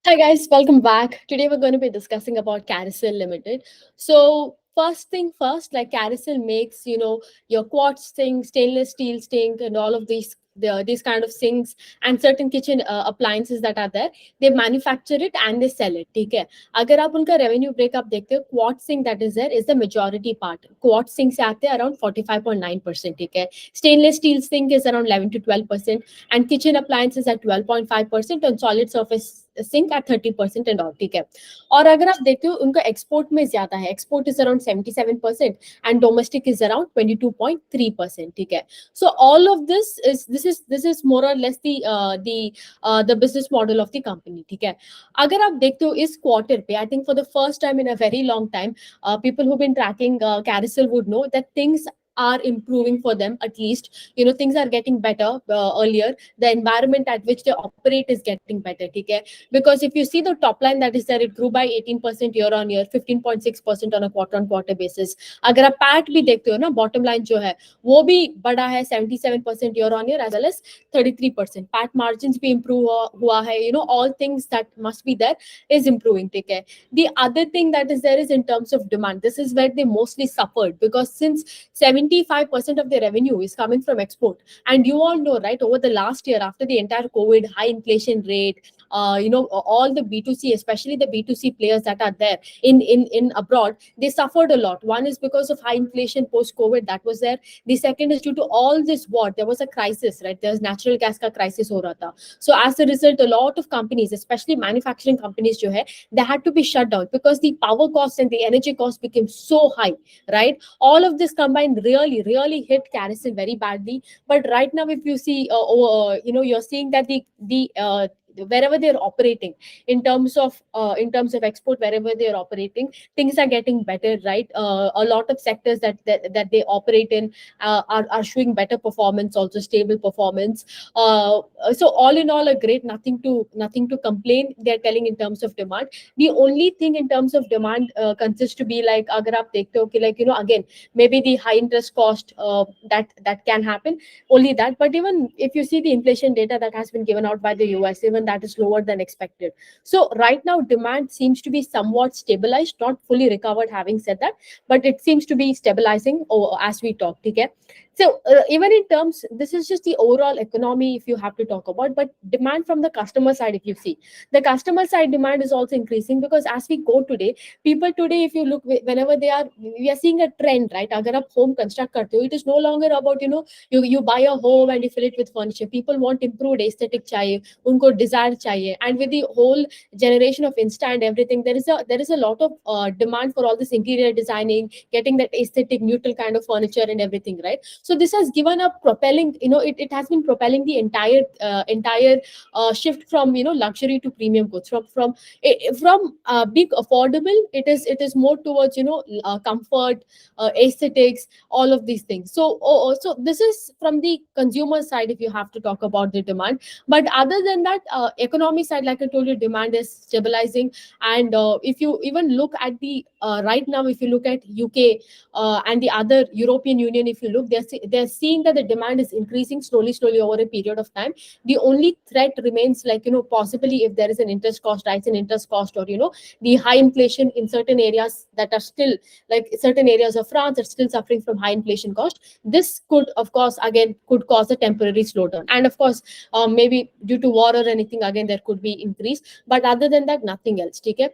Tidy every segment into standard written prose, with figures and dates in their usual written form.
Hi guys, welcome back. Today we're going to be discussing about Carysil Limited. So first thing first, like Carysil makes, your quartz sink, stainless steel sink, and all of these kind of sinks and certain kitchen appliances that are there. They manufacture it and they sell it. Okay. अगर आप उनका revenue breakup देखते हो, quartz sink that is there is the majority part. Quartz sink से आते हैं around 45.9%. ठीक है. Stainless steel sink is around 11 to 12%, and kitchen appliances at 12.5%, and solid surface sink at 30% and all. ठीक है. और अगर आप देखते हो उनका एक्सपोर्ट में ज्यादा है. Export is around 77% and domestic is around 22.3%. ठीक है. So all of this is more और less the business model of the company. ठीक है. अगर आप देखते हो इस क्वार्टर पे, I think for the first time in a very long time, people who've been tracking Carousel would know that things are improving for them. At least things are getting better. Earlier the environment at which they operate is getting better. Okay. Because if you see the top line that is there, it grew by 18% year on year, 15.6% on a quarter on quarter basis. अगर आप PAT भी देखते हो ना, bottom line जो है वो भी बड़ा है 77% year on year as well as 33%. PAT margin भी improve हुआ है. All things that must be there is improving. ठीक है. The other thing that is there is in terms of demand. This is where they mostly suffered, because since 75% of their revenue is coming from export, and you all know, right, over the last year after the entire COVID, high inflation rate, all the B2C, especially the B2C players that are there in abroad, they suffered a lot. One is because of high inflation post COVID that was there. The second is due to all this war. There was a crisis, right? There's natural gas ka crisis ho raha tha. So as a result, a lot of companies, especially manufacturing companies jo hai, they had to be shut down because the power costs and the energy costs became so high, right? All of this combined really hit Carousel very badly. But right now, if you see, you're seeing that the wherever they're operating, in terms of export, wherever they're operating, things are getting better, right? A lot of sectors that they operate in are showing better performance, also stable performance. So all in all, a great, nothing to complain. They're telling in terms of demand. The only thing in terms of demand consists to be like, agar aap dekhte ho ki, like, again, maybe the high interest cost, that can happen, only that. But even if you see the inflation data that has been given out by the US, even that is lower than expected. So right now demand seems to be somewhat stabilized, not fully recovered, having said that, but it seems to be stabilizing as we talk. Okay. So even in terms, this is just the overall economy if you have to talk about, but demand from the customer side, if you see, the customer side demand is also increasing, because as we go today, people today, if you look, whenever we are seeing a trend, right? Agar aap home construct karte ho, it is no longer about, you buy a home and you fill it with furniture. People want improved aesthetic chahiye, unko desire chahiye. And with the whole generation of Insta and everything, there is a lot of demand for all this interior designing, getting that aesthetic neutral kind of furniture and everything, right? So this has given a propelling, it has been propelling the entire shift from, luxury to premium goods, from big affordable, it is more towards, comfort, aesthetics, all of these things. So this is from the consumer side if you have to talk about the demand. But other than that, economy side, like I told you, demand is stabilizing. And if you even look at the right now, if you look at UK and the other European Union, if you look, they're seeing that the demand is increasing slowly over a period of time. The only threat remains, like, possibly if there is an interest cost, rise in interest cost, or the high inflation in certain areas that are still, like certain areas of France are still suffering from high inflation cost. This could, of course, again, could cause a temporary slowdown. And of course, maybe due to war or anything, again, there could be increase. But other than that, nothing else. Okay.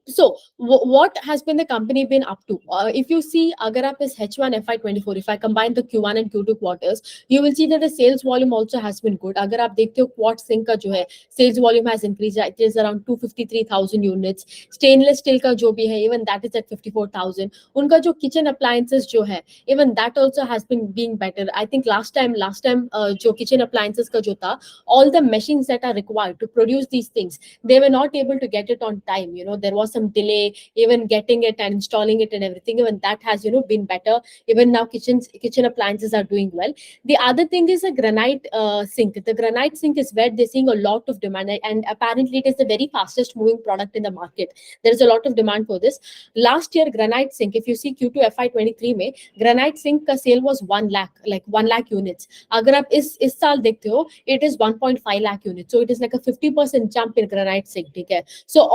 So what has been the company been up to? If you see, agar aap is H1 FY24, if I combine the Q1 and Q2 quarters, you will see that the sales volume also has been good. Agar aap dekhte ho, quartz zinc ka jo hai, sales volume has increased. It is around 253,000 units. Stainless steel ka jo bhi hai, even that is at 54,000. Unka jo kitchen appliances jo hai, even that also has been being better. I think last time jo kitchen appliances ka jo tha, all the machines that are required to produce these things, they were not able to get it on time. There was some delay, even getting it and installing it and everything, even that has been better. Even now kitchen appliances are doing well. The other thing is a granite sink. The granite sink is where they're seeing a lot of demand, and apparently it is the very fastest moving product in the market. There is a lot of demand for this. Last year, granite sink, if you see Q2 FY23 में, granite sink का sale was 1 lakh, like 1 lakh units. अगर आप इस साल देखते हो, it is 1.5 lakh units. So it is like a 50% jump in granite sink. ठीक है. So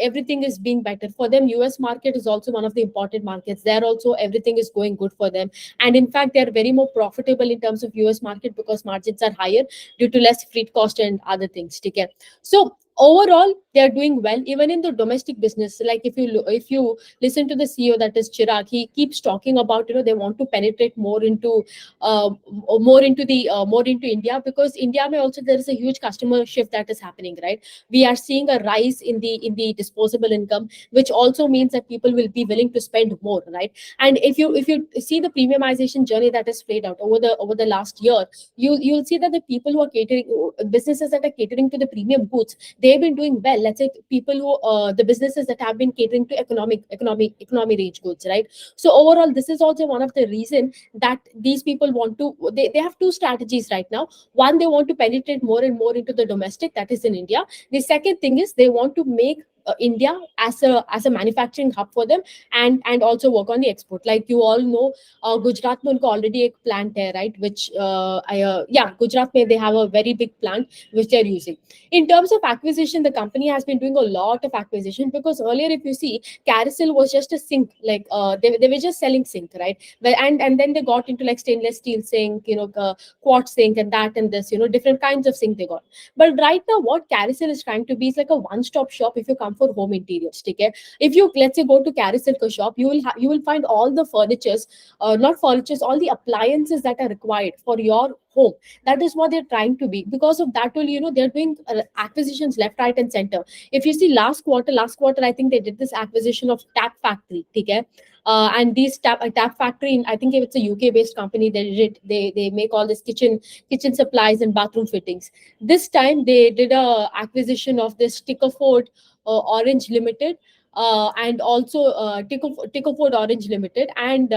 everything is being better for them. US market is also one of the important markets. There also everything is going good for them, and in fact they are very more profitable in terms of US market because margins are higher due to less freight cost and other things. Okay, so overall they are doing well even in the domestic business. Like if you listen to the CEO, that is Chirag, he keeps talking about they want to penetrate uh, more into India, because India may also there is a huge customer shift that is happening, right? We are seeing a rise in the disposable income, which also means that people will be willing to spend more, right? And if you see the premiumization journey that has played out over the last year, you'll see that the people who are catering, businesses that are catering to the premium goods, they've been doing well. Let's say people who the businesses that have been catering to economy range goods, right? So overall this is also one of the reason that these people want to, they have two strategies right now. One, they want to penetrate more and more into the domestic, that is in India. The second thing is they want to make India as a manufacturing hub for them, and also work on the export. Like you all know, Gujarat mein unko already ek plant hai, right? Which Gujarat mein they have a very big plant which they are using. In terms of acquisition, the company has been doing a lot of acquisition, because earlier if you see, Carysil was just a sink, like they were just selling sink, right? But and then they got into like stainless steel sink, quartz sink, and that and this, different kinds of sink they got. But right now, what Carousel is trying to be is like a one-stop shop if you come for home interiors. Okay, if you, let's say, go to Carousel ka shop, you will find all the furnitures, not furnitures, all the appliances that are required for your home. That is what they're trying to be. Because of that, only they're doing acquisitions left, right, and center. If you see last quarter, I think they did this acquisition of Tap Factory. Okay, and these tap factory, I think it's a UK based company. They make all this kitchen supplies and bathroom fittings. This time they did a acquisition of this Tickerford Orange Limited, and also Tickerford Orange Limited, and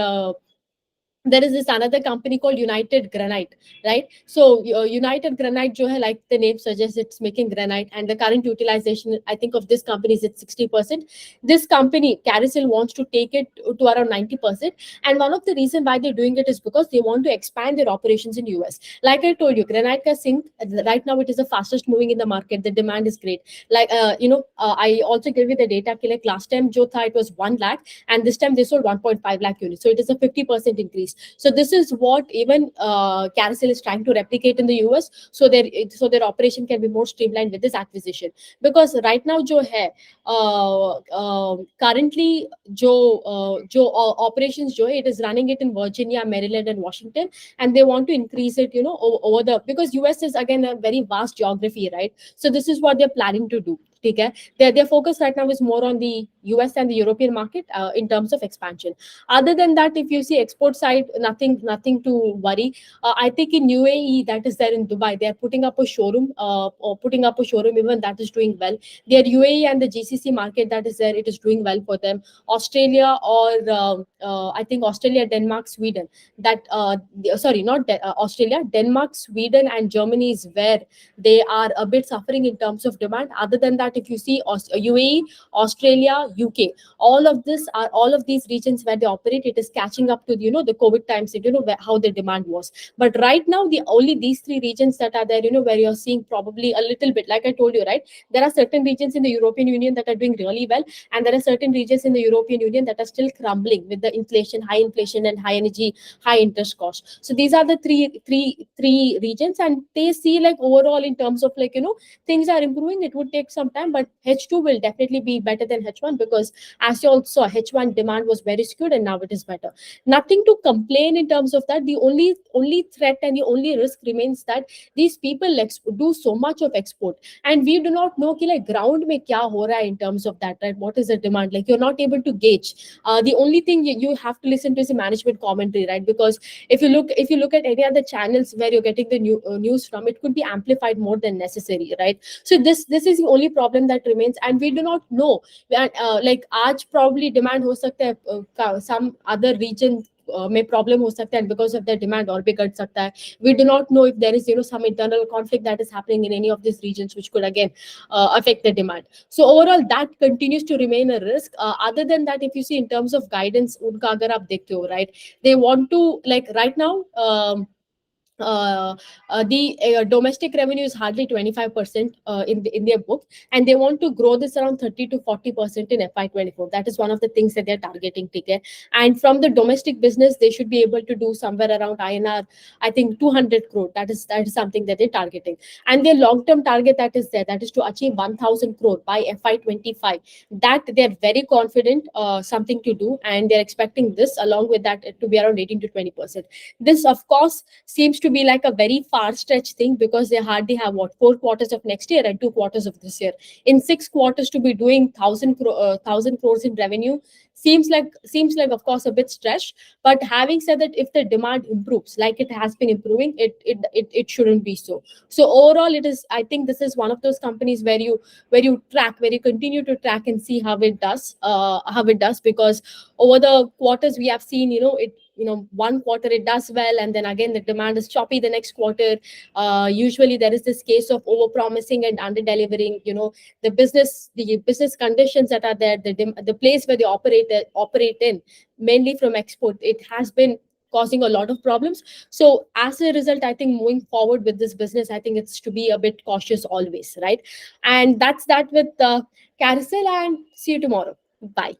there is this another company called United Granite, right? So United Granite, jo hai, like the name suggests, it's making granite, and the current utilization, I think, of this company is at 60%. This company, Carousel, wants to take it to around 90%, and one of the reason why they're doing it is because they want to expand their operations in US. Like I told you, granite ka sink, right now it is the fastest moving in the market. The demand is great. Like I also gave you the data. Like last time, jo tha, it was 1 lakh, and this time they sold 1.5 lakh units. So it is a 50% increase. So this is what even Carousel is trying to replicate in the US, so their operation can be more streamlined with this acquisition. Because right now, jo hai, currently jo operations jo hai, it is running it in Virginia, Maryland, and Washington, and they want to increase it, over the, because US is again a very vast geography, right? So this is what they're planning to do. Okay, their focus right now is more on the US and the European market in terms of expansion. Other than that, if you see export side, nothing to worry. I think in UAE, that is there in Dubai, they are putting up a showroom, even that is doing well. Their UAE and the GCC market that is there, it is doing well for them. Australia, or I think Australia, Denmark, Sweden. Sorry, not Australia, Denmark, Sweden, and Germany is where they are a bit suffering in terms of demand. Other than that, if you see UAE, Australia, UK, all of these regions where they operate, it is catching up to the COVID times, how the demand was. But right now, the only these three regions that are there, where you're seeing probably a little bit, like I told you, right? There are certain regions in the European Union that are doing really well, and there are certain regions in the European Union that are still crumbling with the high inflation, and high energy, high interest cost. So these are the three regions, and they see, like, overall in terms of, like, things are improving. It would take some time, but H2 will definitely be better than H1, because as you all saw, H1 demand was very skewed, and now it is better. Nothing to complain in terms of that. The only threat and the only risk remains that these people do so much of export, and we do not know ki, like, ground mein kya ho raha hai in terms of that, right? What is the demand? Like, you're not able to gauge. The only thing you have to listen to is a management commentary, right? Because if you look at any other channels where you're getting the news from, it could be amplified more than necessary, right? So this is the only problem problem that remains, and we do not know. Like आज probably demand हो सकता है, some other region में problem हो सकता है, and because of the demand और भी घट सकता है. We do not know if there is some internal conflict that is happening in any of these regions, which could again affect the demand. So overall that continues to remain a risk. Other than that, if you see in terms of guidance, उनका अगर आप देखते हो, right, they want to, like right now, uh, the domestic revenue is hardly 25% in their book, and they want to grow this around 30 to 40% in FY24. That is one of the things that they're targeting. Okay? And from the domestic business, they should be able to do somewhere around INR, I think 200 crore. That is something that they're targeting. And their long-term target that is there, that is to achieve 1,000 crore by FY25. That they're very confident something to do, and they're expecting this along with that to be around 18 to 20%. This, of course, seems to be like a very far stretch thing, because they hardly have 4 quarters of next year and 2 quarters of this year. In 6 quarters to be doing 1,000 crores in revenue seems like of course a bit stretched. But having said that, if the demand improves like it has been improving, it shouldn't be so. So overall, it is, I think this is one of those companies where you continue to track and see how it does, because over the quarters we have seen, one quarter it does well, and then again the demand is choppy the next quarter. Usually there is this case of over promising and under delivering. The business conditions that are there, the place where they operate in, mainly from export, it has been causing a lot of problems. So as a result, I think moving forward with this business, I think it's to be a bit cautious always, right? And that's that with Carousel, and see you tomorrow. Bye.